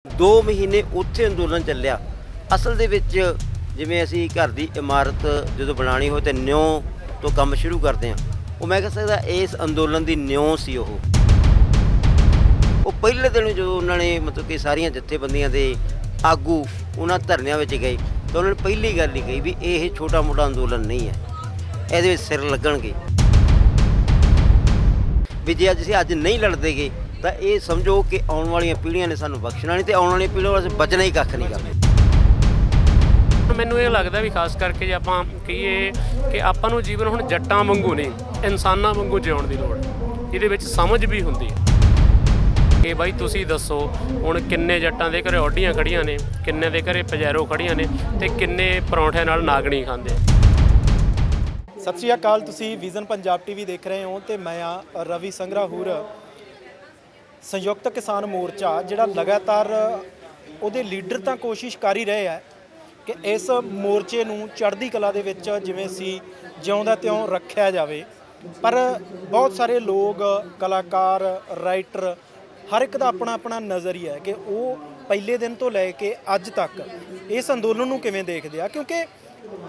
2 ਮਹੀਨੇ ਉੱਥੇ ਅੰਦੋਲਨ ਚੱਲਿਆ। ਅਸਲ ਦੇ ਵਿੱਚ ਜਿਵੇਂ ਅਸੀਂ ਘਰ ਦੀ ਇਮਾਰਤ ਜਦੋਂ ਬਣਾਉਣੀ ਹੋਵੇ ਤਾਂ ਨਿਉ ਤੋਂ ਕੰਮ ਸ਼ੁਰੂ ਕਰਦੇ ਹਾਂ। ਉਹ ਮੈਂ ਕਹਿ ਸਕਦਾ ਇਸ ਅੰਦੋਲਨ ਦੀ ਨਿਉ ਸੀ। ਉਹ ਪਹਿਲੇ ਦਿਨ ਜਦੋਂ ਉਹਨਾਂ ਨੇ ਮਤਲਬ ਕਿ ਸਾਰੀਆਂ ਜਥੇਬੰਦੀਆਂ ਦੇ ਆਗੂ ਉਹਨਾਂ ਧਰਨਿਆਂ ਵਿੱਚ ਗਏ ਤਾਂ ਉਹਨਾਂ ਨੇ ਪਹਿਲੀ ਗੱਲ ਹੀ ਕਹੀ ਵੀ ਇਹ ਛੋਟਾ ਮੋਟਾ ਅੰਦੋਲਨ ਨਹੀਂ ਹੈ, ਇਹਦੇ ਵਿੱਚ ਸਿਰ ਲੱਗਣਗੇ। ਵੀ ਜੇ ਅੱਜ ਨਹੀਂ ਲੜਦੇ ਗਏ ਤਾਂ ਇਹ ਸਮਝੋ ਕਿ ਆਉਣ ਵਾਲੀਆਂ ਪੀੜ੍ਹੀਆਂ ਨੇ ਸਾਨੂੰ ਬਖਸ਼ਣਾ ਨਹੀਂ, ਤੇ ਆਉਣ ਵਾਲੀਆਂ ਪੀੜ੍ਹੀਆਂ ਵਾਸਤੇ ਬਚਣਾ ਹੀ ਕੱਖ ਨਹੀਂ ਗਾ। ਮੈਨੂੰ ਇਹ ਲੱਗਦਾ ਵੀ ਖਾਸ ਕਰਕੇ ਜੇ ਆਪਾਂ ਕਹੀਏ ਕਿ ਆਪਾਂ ਨੂੰ ਜੀਵਨ ਹੁਣ ਜੱਟਾਂ ਵਾਂਗੂ ਨਹੀਂ, ਇਨਸਾਨਾਂ ਵਾਂਗੂ ਜਿਉਣ ਦੀ ਲੋੜ। ਇਹਦੇ ਵਿੱਚ ਸਮਝ ਵੀ ਹੁੰਦੀ ਹੈ ਕਿ ਬਾਈ ਤੁਸੀਂ ਦੱਸੋ ਹੁਣ ਕਿੰਨੇ ਜੱਟਾਂ ਦੇ ਘਰੇ ਔਡੀਆਂ ਖੜੀਆਂ ਨੇ, ਕਿੰਨੇ ਦੇ ਘਰੇ ਪਜੈਰੋ ਖੜੀਆਂ ਨੇ, ਤੇ ਕਿੰਨੇ ਪਰੌਂਠਿਆਂ ਨਾਲ ਨਾਗਣੀ ਖਾਂਦੇ। ਸਤਿ ਸ਼੍ਰੀ ਅਕਾਲ, ਤੁਸੀਂ ਵਿਜ਼ਨ ਪੰਜਾਬ ਟੀਵੀ ਦੇਖ ਰਹੇ ਹੋ ਤੇ ਮੈਂ ਆ ਰਵੀ ਸੰਗਰਾਹੂਰ। ਸੰਯੁਕਤ ਕਿਸਾਨ ਮੋਰਚਾ ਜਿਹੜਾ ਲਗਾਤਾਰ ਉਹਦੇ ਲੀਡਰ ਤਾਂ ਕੋਸ਼ਿਸ਼ ਕਰ ਹੀ ਰਹੇ ਹੈ ਕਿ ਇਸ ਮੋਰਚੇ ਨੂੰ ਚੜ੍ਹਦੀ ਕਲਾ ਦੇ ਵਿੱਚ ਜਿਵੇਂ ਸੀ ਜਿਉਂਦਾ ਤਿਉਂ ਰੱਖਿਆ ਜਾਵੇ, ਪਰ ਬਹੁਤ ਸਾਰੇ ਲੋਕ, ਕਲਾਕਾਰ, ਰਾਈਟਰ, ਹਰ ਇੱਕ ਦਾ ਆਪਣਾ ਆਪਣਾ ਨਜ਼ਰੀਆ ਹੈ ਕਿ ਉਹ ਪਹਿਲੇ ਦਿਨ ਤੋਂ ਲੈ ਕੇ ਅੱਜ ਤੱਕ ਇਸ ਅੰਦੋਲਨ ਨੂੰ ਕਿਵੇਂ ਦੇਖਦੇ ਆ। ਕਿਉਂਕਿ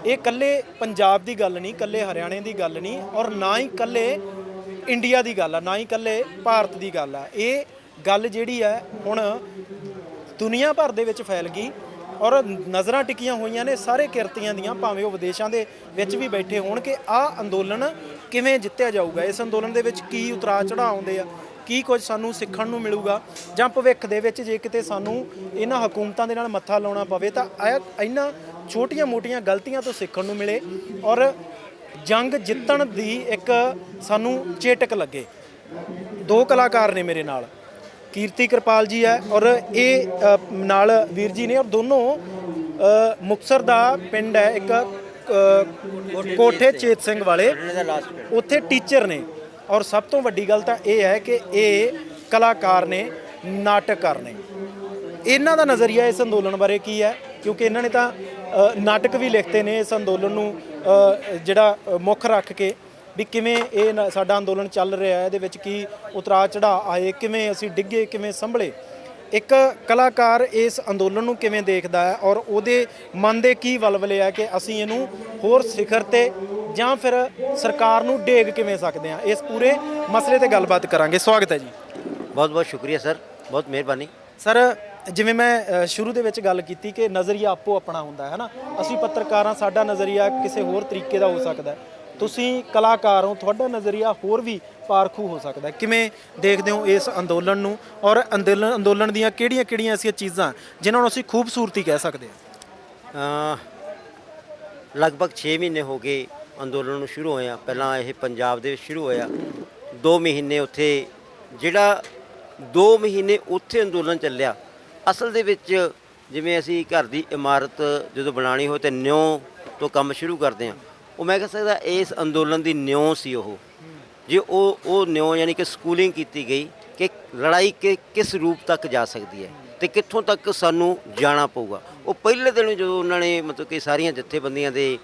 ਇਹ ਇਕੱਲੇ ਪੰਜਾਬ ਦੀ ਗੱਲ ਨਹੀਂ, ਇਕੱਲੇ ਹਰਿਆਣੇ ਦੀ ਗੱਲ ਨਹੀਂ, ਔਰ ਨਾ ਹੀ ਇਕੱਲੇ ਇੰਡੀਆ ਦੀ ਗੱਲ ਆ, ਨਾ ਹੀ ਇਕੱਲੇ ਭਾਰਤ ਦੀ ਗੱਲ ਆ। ਇਹ ਗੱਲ ਜਿਹੜੀ ਹੈ ਹੁਣ ਦੁਨੀਆ ਭਰ ਦੇ ਵਿੱਚ ਫੈਲ ਗਈ ਔਰ ਨਜ਼ਰਾਂ ਟਿਕੀਆਂ ਹੋਈਆਂ ਨੇ ਸਾਰੇ ਕਿਰਤੀਆਂ ਦੀਆਂ, ਭਾਵੇਂ ਉਹ ਵਿਦੇਸ਼ਾਂ ਦੇ ਵਿੱਚ ਵੀ ਬੈਠੇ ਹੋਣ, ਕਿ ਆਹ ਅੰਦੋਲਨ ਕਿਵੇਂ ਜਿੱਤਿਆ ਜਾਊਗਾ। ਇਸ ਅੰਦੋਲਨ ਦੇ ਵਿੱਚ ਕੀ ਉਤਰਾਅ ਚੜ੍ਹਾਅ ਆਉਂਦੇ ਆ, ਕੀ ਕੁਝ ਸਾਨੂੰ ਸਿੱਖਣ ਨੂੰ ਮਿਲੂਗਾ, ਜਾਂ ਭਵਿੱਖ ਦੇ ਵਿੱਚ ਜੇ ਕਿਤੇ ਸਾਨੂੰ ਇਹਨਾਂ ਹਕੂਮਤਾਂ ਦੇ ਨਾਲ ਮੱਥਾ ਲਾਉਣਾ ਪਵੇ ਤਾਂ ਇਹਨਾਂ ਛੋਟੀਆਂ ਮੋਟੀਆਂ ਗਲਤੀਆਂ ਤੋਂ ਸਿੱਖਣ ਨੂੰ ਮਿਲੇ ਔਰ ਜੰਗ ਜਿੱਤਣ ਦੀ ਇੱਕ ਸਾਨੂੰ ਚੇਟਕ ਲੱਗੇ। ਦੋ ਕਲਾਕਾਰ ਨੇ ਮੇਰੇ ਨਾਲ, ਕੀਰਤੀ ਕਿਰਪਾਲ ਜੀ ਹੈ ਔਰ ਇਹ ਨਾਲ ਵੀਰ ਜੀ ਨੇ, ਔਰ ਦੋਨੋਂ ਮੁਕਤਸਰ ਦਾ ਪਿੰਡ ਹੈ ਇੱਕ ਕੋਠੇ ਚੇਤ ਸਿੰਘ ਵਾਲੇ, ਉੱਥੇ ਟੀਚਰ ਨੇ। ਔਰ ਸਭ ਤੋਂ ਵੱਡੀ ਗੱਲ ਤਾਂ ਇਹ ਹੈ ਕਿ ਇਹ ਕਲਾਕਾਰ ਨੇ, ਨਾਟਕਕਾਰ ਨੇ। ਇਹਨਾਂ ਦਾ ਨਜ਼ਰੀਆ ਇਸ ਅੰਦੋਲਨ ਬਾਰੇ ਕੀ ਹੈ, ਕਿਉਂਕਿ ਇਹਨਾਂ ਨੇ ਤਾਂ ਨਾਟਕ ਵੀ ਲਿਖਤੇ ਨੇ ਇਸ ਅੰਦੋਲਨ ਨੂੰ ਜਿਹੜਾ ਮੁੱਖ ਰੱਖ ਕੇ, ਵੀ ਕਿਵੇਂ ਇਹ ਸਾਡਾ ਅੰਦੋਲਨ ਚੱਲ ਰਿਹਾ ਹੈ, ਇਹਦੇ ਵਿੱਚ ਕੀ ਉਤਰਾਅ ਚੜ੍ਹਾਅ ਆਏ, ਕਿਵੇਂ ਅਸੀਂ ਡਿੱਗੇ, ਕਿਵੇਂ ਸੰਭਲੇ। ਇੱਕ ਕਲਾਕਾਰ ਇਸ ਅੰਦੋਲਨ ਨੂੰ ਕਿਵੇਂ ਦੇਖਦਾ ਹੈ ਔਰ ਉਹਦੇ ਮਨ ਦੇ ਕੀ ਵਲਵਲੇ ਆ ਕਿ ਅਸੀਂ ਇਹਨੂੰ ਹੋਰ ਸਿਖਰ ਤੇ ਜਾਂ ਫਿਰ ਸਰਕਾਰ ਨੂੰ ਡੇਗ ਕਿਵੇਂ ਸਕਦੇ ਹਾਂ। ਇਸ ਪੂਰੇ ਮਸਲੇ ਤੇ ਗੱਲਬਾਤ ਕਰਾਂਗੇ। ਸਵਾਗਤ ਹੈ ਜੀ। ਬਹੁਤ ਬਹੁਤ ਸ਼ੁਕਰੀਆ ਸਰ, ਬਹੁਤ ਮਿਹਰਬਾਨੀ ਸਰ। ਜਿਵੇਂ ਮੈਂ ਸ਼ੁਰੂ ਦੇ ਵਿੱਚ ਗੱਲ ਕੀਤੀ ਕਿ ਨਜ਼ਰੀਆ ਆਪੋ ਆਪਣਾ ਹੁੰਦਾ ਹੈ ਨਾ, ਅਸੀਂ ਪੱਤਰਕਾਰਾਂ, ਸਾਡਾ ਨਜ਼ਰੀਆ ਕਿਸੇ ਹੋਰ ਤਰੀਕੇ ਦਾ ਹੋ ਸਕਦਾ, ਤੁਸੀਂ ਕਲਾਕਾਰ ਹੋ, ਤੁਹਾਡਾ ਨਜ਼ਰੀਆ ਹੋਰ ਵੀ ਪਾਰਖੂ ਹੋ ਸਕਦਾ। ਕਿਵੇਂ ਦੇਖਦੇ ਹੋ ਇਸ ਅੰਦੋਲਨ ਨੂੰ ਔਰ ਅੰਦੋਲਨ ਦੀਆਂ ਕਿਹੜੀਆਂ ਐਸੀਆਂ ਚੀਜ਼ਾਂ ਜਿਨ੍ਹਾਂ ਨੂੰ ਅਸੀਂ ਖੂਬਸੂਰਤੀ ਕਹਿ ਸਕਦੇ ਹਾਂ? ਲਗਭਗ 6 ਮਹੀਨੇ ਹੋ ਗਏ ਅੰਦੋਲਨ ਨੂੰ ਸ਼ੁਰੂ ਹੋਇਆ। ਪਹਿਲਾਂ ਇਹ ਪੰਜਾਬ ਦੇ ਵਿੱਚ ਸ਼ੁਰੂ ਹੋਇਆ, 2 ਮਹੀਨੇ ਉੱਥੇ, ਜਿਹੜਾ 2 ਮਹੀਨੇ ਉੱਥੇ ਅੰਦੋਲਨ ਚੱਲਿਆ। ਅਸਲ ਦੇ ਵਿੱਚ ਜਿਵੇਂ ਅਸੀਂ ਘਰ ਦੀ ਇਮਾਰਤ ਜਦੋਂ ਬਣਾਉਣੀ ਹੋਵੇ ਤਾਂ ਨਿਉ ਤੋਂ ਕੰਮ ਸ਼ੁਰੂ ਕਰਦੇ ਹਾਂ। ਉਹ ਮੈਂ ਕਹਿ ਸਕਦਾ ਇਸ ਅੰਦੋਲਨ ਦੀ ਨਿਉ ਸੀ। ਉਹ ਜੇ ਉਹ ਨਿਉ ਯਾਨੀ ਕਿ ਸਕੂਲਿੰਗ ਕੀਤੀ ਗਈ ਕਿ ਲੜਾਈ ਕਿਸ ਰੂਪ ਤੱਕ ਜਾ ਸਕਦੀ ਹੈ ਅਤੇ ਕਿੱਥੋਂ ਤੱਕ ਸਾਨੂੰ ਜਾਣਾ ਪਊਗਾ। ਉਹ ਪਹਿਲੇ ਦਿਨ ਜਦੋਂ ਉਹਨਾਂ ਨੇ ਮਤਲਬ ਕਿ ਸਾਰੀਆਂ ਜਥੇਬੰਦੀਆਂ ਦੇ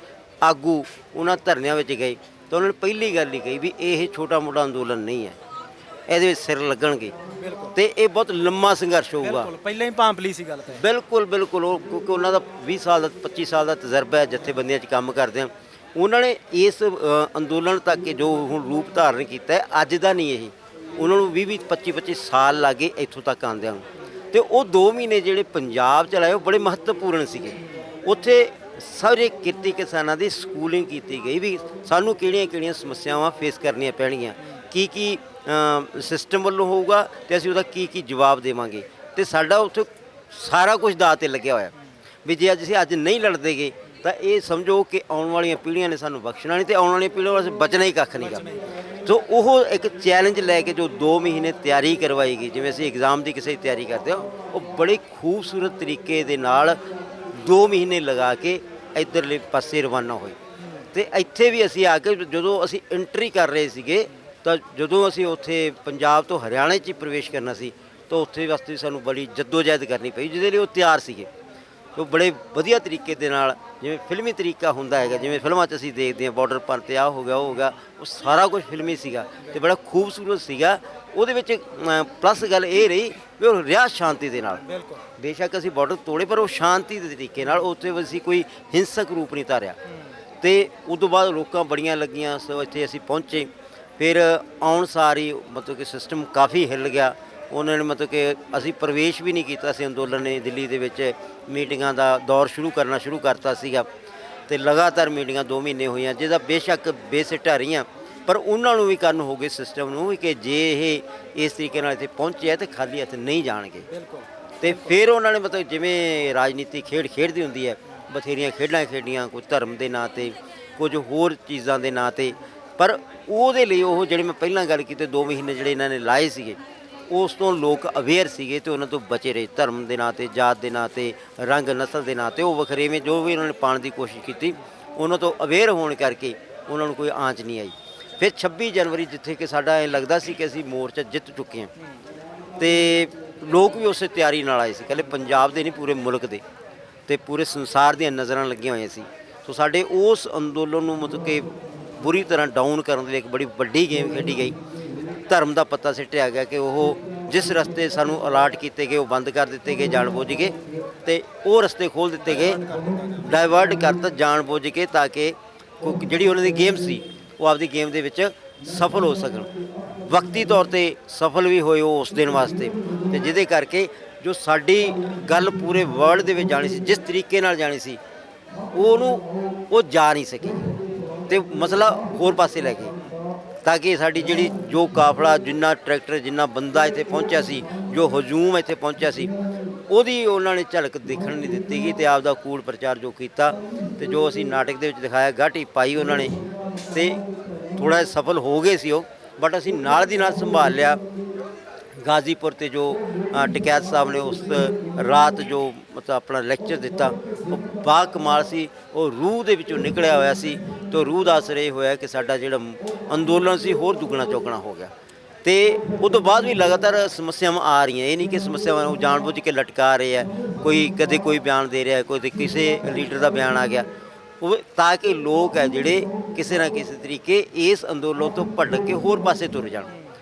ਆਗੂ ਉਹਨਾਂ ਧਰਨਿਆਂ ਵਿੱਚ ਗਏ ਤਾਂ ਉਹਨਾਂ ਨੇ ਪਹਿਲੀ ਗੱਲ ਹੀ ਕਹੀ ਵੀ ਇਹ ਛੋਟਾ ਮੋਟਾ ਅੰਦੋਲਨ ਨਹੀਂ ਹੈ, ਇਹਦੇ ਵਿੱਚ ਸਿਰ ਲੱਗਣਗੇ ਤੇ ਇਹ ਬਹੁਤ ਲੰਮਾ ਸੰਘਰਸ਼ ਹੋਊਗਾ। ਪਹਿਲਾਂ ਹੀ ਭਾਂਪਲੀ ਸੀ ਗੱਲ ਤਾਂ। ਬਿਲਕੁਲ ਉਹ ਕਿਉਂਕਿ ਉਹਨਾਂ ਦਾ 20 ਸਾਲ ਦਾ 25 ਸਾਲ ਦਾ ਤਜਰਬਾ ਹੈ ਜਥੇਬੰਦੀਆਂ 'ਚ ਕੰਮ ਕਰਦਿਆਂ। ਉਹਨਾਂ ਨੇ ਇਸ ਅੰਦੋਲਨ ਤੱਕ ਜੋ ਹੁਣ ਰੂਪ ਧਾਰਨ ਕੀਤਾ ਹੈ, ਅੱਜ ਦਾ ਨਹੀਂ ਇਹ, ਉਹਨਾਂ ਨੂੰ 20 25 ਸਾਲ ਲੱਗੇ ਇੱਥੋਂ ਤੱਕ ਆਉਂਦਿਆਂ ਨੂੰ। ਅਤੇ ਉਹ 2 ਮਹੀਨੇ ਜਿਹੜੇ ਪੰਜਾਬ 'ਚ ਲਾਏ ਉਹ ਬੜੇ ਮਹੱਤਵਪੂਰਨ ਸੀਗੇ। ਉੱਥੇ ਸਾਰੇ ਕਿਰਤੀ ਕਿਸਾਨਾਂ ਦੀ ਸਕੂਲਿੰਗ ਕੀਤੀ ਗਈ ਵੀ ਸਾਨੂੰ ਕਿਹੜੀਆਂ ਸਮੱਸਿਆਵਾਂ ਫੇਸ ਕਰਨੀਆਂ ਪੈਣਗੀਆਂ, ਕੀ ਸਿਸਟਮ ਵੱਲੋਂ ਹੋਊਗਾ ਅਤੇ ਅਸੀਂ ਉਹਦਾ ਕੀ ਜਵਾਬ ਦੇਵਾਂਗੇ। ਅਤੇ ਸਾਡਾ ਉੱਥੇ ਸਾਰਾ ਕੁਝ ਦਾਅ 'ਤੇ ਲੱਗਿਆ ਹੋਇਆ ਵੀ ਜੇ ਅੱਜ ਨਹੀਂ ਲੜਦੇ ਗਏ ਤਾਂ ਇਹ ਸਮਝੋ ਕਿ ਆਉਣ ਵਾਲੀਆਂ ਪੀੜ੍ਹੀਆਂ ਨੇ ਸਾਨੂੰ ਬਖਸ਼ਣਾ ਨਹੀਂ, ਅਤੇ ਆਉਣ ਵਾਲੀਆਂ ਪੀੜ੍ਹੀਆਂ ਵਾਸਤੇ ਬਚਣਾ ਹੀ ਕੱਖ ਨਹੀਂ ਗਾ। ਸੋ ਉਹ ਇੱਕ ਚੈਲੰਜ ਲੈ ਕੇ ਜੋ 2 ਮਹੀਨੇ ਤਿਆਰੀ ਕਰਵਾਈ ਗਈ, ਜਿਵੇਂ ਅਸੀਂ ਐਗਜ਼ਾਮ ਦੀ ਕਿਸੇ ਦੀ ਤਿਆਰੀ ਕਰਦੇ ਹਾਂ, ਉਹ ਬੜੇ ਖੂਬਸੂਰਤ ਤਰੀਕੇ ਦੇ ਨਾਲ 2 ਮਹੀਨੇ ਲਗਾ ਕੇ ਇੱਧਰਲੇ ਪਾਸੇ ਰਵਾਨਾ ਹੋਏ। ਅਤੇ ਇੱਥੇ ਵੀ ਅਸੀਂ ਆ ਕੇ ਜਦੋਂ ਅਸੀਂ ਐਂਟਰੀ ਕਰ ਰਹੇ ਸੀਗੇ ਤਾਂ ਜਦੋਂ ਅਸੀਂ ਉੱਥੇ ਪੰਜਾਬ ਤੋਂ ਹਰਿਆਣੇ 'ਚ ਹੀ ਪ੍ਰਵੇਸ਼ ਕਰਨਾ ਸੀ ਤਾਂ ਉੱਥੇ ਵਾਸਤੇ ਸਾਨੂੰ ਬੜੀ ਜੱਦੋਜਹਿਦ ਕਰਨੀ ਪਈ, ਜਿਹਦੇ ਲਈ ਉਹ ਤਿਆਰ ਸੀਗੇ। ਉਹ ਬੜੇ ਵਧੀਆ ਤਰੀਕੇ ਦੇ ਨਾਲ, ਜਿਵੇਂ ਫਿਲਮੀ ਤਰੀਕਾ ਹੁੰਦਾ ਹੈਗਾ, ਜਿਵੇਂ ਫਿਲਮਾਂ 'ਚ ਅਸੀਂ ਦੇਖਦੇ ਹਾਂ ਬਾਰਡਰ ਪਰ 'ਤੇ ਆਹ ਹੋ ਗਿਆ ਉਹ ਹੋ ਗਿਆ, ਉਹ ਸਾਰਾ ਕੁਝ ਫਿਲਮੀ ਸੀਗਾ ਤੇ ਬੜਾ ਖੂਬਸੂਰਤ ਸੀਗਾ। ਉਹਦੇ ਵਿੱਚ ਪਲੱਸ ਗੱਲ ਇਹ ਰਹੀ ਵੀ ਉਹ ਰਿਹਾ ਸ਼ਾਂਤੀ ਦੇ ਨਾਲ। ਬਿਲਕੁਲ ਬੇਸ਼ੱਕ ਅਸੀਂ ਬਾਰਡਰ ਤੋੜੇ ਪਰ ਉਹ ਸ਼ਾਂਤੀ ਦੇ ਤਰੀਕੇ ਨਾਲ, ਉੱਥੇ ਅਸੀਂ ਕੋਈ ਹਿੰਸਕ ਰੂਪ ਨਹੀਂ ਧਾਰਿਆ। ਤੇ ਉਸ ਤੋਂ ਬਾਅਦ ਲੋਕਾਂ ਬੜੀਆਂ ਲੱਗੀਆਂ, ਸੋ ਇੱਥੇ ਅਸੀਂ ਪਹੁੰਚੇ। ਫਿਰ ਆਉਣ ਸਾਰ ਹੀ ਮਤਲਬ ਕਿ ਸਿਸਟਮ ਕਾਫੀ ਹਿੱਲ ਗਿਆ। ਉਹਨਾਂ ਨੇ ਮਤਲਬ ਕਿ ਅਸੀਂ ਪ੍ਰਵੇਸ਼ ਵੀ ਨਹੀਂ ਕੀਤਾ ਸੀ, ਅੰਦੋਲਨ ਨੇ ਦਿੱਲੀ ਦੇ ਵਿੱਚ ਮੀਟਿੰਗਾਂ ਦਾ ਦੌਰ ਸ਼ੁਰੂ ਕਰਤਾ ਸੀਗਾ ਤੇ ਲਗਾਤਾਰ ਮੀਟਿੰਗਾਂ 2 ਮਹੀਨੇ ਹੋਈਆਂ, ਜਿਹਦਾ ਬੇਸ਼ੱਕ ਬੇਸਿੱਟਾ ਰਹੀਆਂ, ਪਰ ਉਹਨਾਂ ਨੂੰ ਵੀ ਕੰਨ ਹੋ ਗਏ ਸਿਸਟਮ ਨੂੰ ਕਿ ਜੇ ਇਹ ਇਸ ਤਰੀਕੇ ਨਾਲ ਇੱਥੇ ਪਹੁੰਚਿਆ ਤੇ ਖਾਲੀ ਹੱਥ ਨਹੀਂ ਜਾਣਗੇ। ਬਿਲਕੁਲ। ਤੇ ਫਿਰ ਉਹਨਾਂ ਨੇ ਮਤਲਬ ਜਿਵੇਂ ਰਾਜਨੀਤੀ ਖੇਡਦੀ ਹੁੰਦੀ ਹੈ, ਬਥੇਰੀਆਂ ਖੇਡਾਂ ਖੇਡੀਆਂ, ਕੁਝ ਧਰਮ ਦੇ ਨਾਂ 'ਤੇ, ਕੁਝ ਹੋਰ ਚੀਜ਼ਾਂ ਦੇ ਨਾਂ 'ਤੇ, ਪਰ ਉਹਦੇ ਲਈ ਉਹ ਜਿਹੜੇ ਮੈਂ ਪਹਿਲਾਂ ਗੱਲ ਕੀਤੀ 2 ਮਹੀਨੇ ਜਿਹੜੇ ਇਹਨਾਂ ਨੇ ਲਾਏ ਸੀਗੇ, ਉਸ ਤੋਂ ਲੋਕ ਅਵੇਅਰ ਸੀਗੇ ਤੇ ਉਹਨਾਂ ਤੋਂ ਬਚੇ ਰਹੇ। ਧਰਮ ਦੇ ਨਾਂ 'ਤੇ, ਜਾਤ ਦੇ ਨਾਂ 'ਤੇ, ਰੰਗ ਨਸਲ ਦੇ ਨਾਂ 'ਤੇ ਉਹ ਵਖਰੇਵੇਂ ਜੋ ਵੀ ਉਹਨਾਂ ਨੇ ਪਾਉਣ ਦੀ ਕੋਸ਼ਿਸ਼ ਕੀਤੀ, ਉਹਨਾਂ ਤੋਂ ਅਵੇਅਰ ਹੋਣ ਕਰਕੇ ਉਹਨਾਂ ਨੂੰ ਕੋਈ ਆਂਚ ਨਹੀਂ ਆਈ। ਫਿਰ 26 ਜਨਵਰੀ ਜਿੱਥੇ ਕਿ ਸਾਡਾ ਐਂ ਲੱਗਦਾ ਸੀ ਕਿ ਅਸੀਂ ਮੋਰਚਾ ਜਿੱਤ ਚੁੱਕੇ ਹਾਂ, ਤੇ ਲੋਕ ਵੀ ਉਸੇ ਤਿਆਰੀ ਨਾਲ ਆਏ ਸੀ, ਇਕੱਲੇ ਪੰਜਾਬ ਦੇ ਨਹੀਂ ਪੂਰੇ ਮੁਲਕ ਦੇ ਤੇ ਪੂਰੇ ਸੰਸਾਰ ਦੀਆਂ ਨਜ਼ਰਾਂ ਲੱਗੀਆਂ ਹੋਈਆਂ ਸੀ। ਸੋ ਸਾਡੇ ਉਸ ਅੰਦੋਲਨ ਨੂੰ ਮਤਲਬ ਕਿ ਬੁਰੀ ਤਰ੍ਹਾਂ ਡਾਊਨ ਕਰਨ ਦੇ ਲਈ ਇੱਕ ਬੜੀ ਵੱਡੀ ਗੇਮ ਖੇਡੀ ਗਈ। ਧਰਮ ਦਾ ਪੱਤਾ ਸਿੱਟਿਆ ਗਿਆ ਕਿ ਉਹ ਜਿਸ ਰਸਤੇ ਸਾਨੂੰ ਅਲਾਟ ਕੀਤੇ ਗਏ ਉਹ ਬੰਦ ਕਰ ਦਿੱਤੇ ਗਏ ਜਾਣਬੁੱਝ ਕੇ, ਤੇ ਉਹ ਰਸਤੇ ਖੋਲ੍ਹ ਦਿੱਤੇ ਗਏ, ਡਾਇਵਰਟ ਕਰਤਾ ਜਾਣਬੁੱਝ ਕੇ, ਤਾਂ ਕਿ ਜਿਹੜੀ ਉਹਨਾਂ ਦੀ ਗੇਮ ਸੀ ਉਹ ਆਪਦੀ ਗੇਮ ਦੇ ਵਿੱਚ ਸਫਲ ਹੋ ਸਕਣ। ਵਕਤੀ ਤੌਰ 'ਤੇ ਸਫਲ ਵੀ ਹੋਏ ਉਹ ਉਸ ਦਿਨ ਵਾਸਤੇ, ਤੇ ਜਿਹਦੇ ਕਰਕੇ ਜੋ ਸਾਡੀ ਗੱਲ ਪੂਰੇ ਵਰਲਡ ਦੇ ਵਿੱਚ ਜਾਣੀ ਸੀ, ਜਿਸ ਤਰੀਕੇ ਨਾਲ ਜਾਣੀ ਸੀ, ਉਹ ਜਾ ਨਹੀਂ ਸਕੀ ਤੇ ਮਸਲਾ ਹੋਰ ਪਾਸੇ ਲੈ ਗਏ, ਤਾਂ ਕਿ ਸਾਡੀ ਜਿਹੜੀ ਜੋ ਕਾਫਲਾ, ਜਿੰਨਾ ਟਰੈਕਟਰ, ਜਿੰਨਾ ਬੰਦਾ ਇੱਥੇ ਪਹੁੰਚਿਆ ਸੀ, ਜੋ ਹਜੂਮ ਇੱਥੇ ਪਹੁੰਚਿਆ ਸੀ, ਉਹਦੀ ਉਹਨਾਂ ਨੇ ਝਲਕ ਦੇਖਣ ਨਹੀਂ ਦਿੱਤੀ ਗਈ। ਤੇ ਆਪਦਾ ਕੂੜ ਪ੍ਰਚਾਰ ਜੋ ਕੀਤਾ ਤੇ ਜੋ ਅਸੀਂ ਨਾਟਕ ਦੇ ਵਿੱਚ ਦਿਖਾਇਆ, ਗਾਟੀ ਪਾਈ ਉਹਨਾਂ ਨੇ, ਤੇ ਥੋੜ੍ਹਾ ਜਿਹਾ ਸਫਲ ਹੋ ਗਏ ਸੀ ਉਹ, ਬਟ ਅਸੀਂ ਨਾਲ ਦੀ ਨਾਲ ਸੰਭਾਲ ਲਿਆ। ਗਾਜ਼ੀਪੁਰ 'ਤੇ ਜੋ ਟਕੈਤ ਸਾਹਿਬ ਨੇ ਉਸ ਰਾਤ ਜੋ ਮਤਲਬ ਆਪਣਾ ਲੈਕਚਰ ਦਿੱਤਾ, ਉਹ ਬਾ ਕਮਾਲ ਸੀ, ਉਹ ਰੂਹ ਦੇ ਵਿੱਚੋਂ ਨਿਕਲਿਆ ਹੋਇਆ ਸੀ। ਅਤੇ ਰੂਹ ਦਾ ਅਸਰ ਇਹ ਹੋਇਆ ਕਿ ਸਾਡਾ ਜਿਹੜਾ ਅੰਦੋਲਨ ਸੀ ਹੋਰ ਦੁੱਗਣਾ ਚੌਗਣਾ ਹੋ ਗਿਆ। ਤੇ ਉਹ ਤੋਂ ਬਾਅਦ ਵੀ ਲਗਾਤਾਰ ਸਮੱਸਿਆਵਾਂ ਆ ਰਹੀਆਂ, ਇਹ ਨਹੀਂ ਕਿ ਸਮੱਸਿਆਵਾਂ ਨੂੰ ਜਾਣਬੁੱਝ ਕੇ ਲਟਕਾ ਰਹੇ ਆ, ਕੋਈ ਕਦੇ ਕੋਈ ਬਿਆਨ ਦੇ ਰਿਹਾ, ਕੋਈ ਕਿਸੇ ਲੀਡਰ ਦਾ ਬਿਆਨ ਆ ਗਿਆ, ਉਹ ਤਾਂ ਕਿ ਲੋਕ ਹੈ ਜਿਹੜੇ ਕਿਸੇ ਨਾ ਕਿਸੇ ਤਰੀਕੇ ਇਸ ਅੰਦੋਲਨ ਤੋਂ ਭਟਕ ਕੇ ਹੋਰ ਪਾਸੇ ਤੁਰ ਜਾਣ।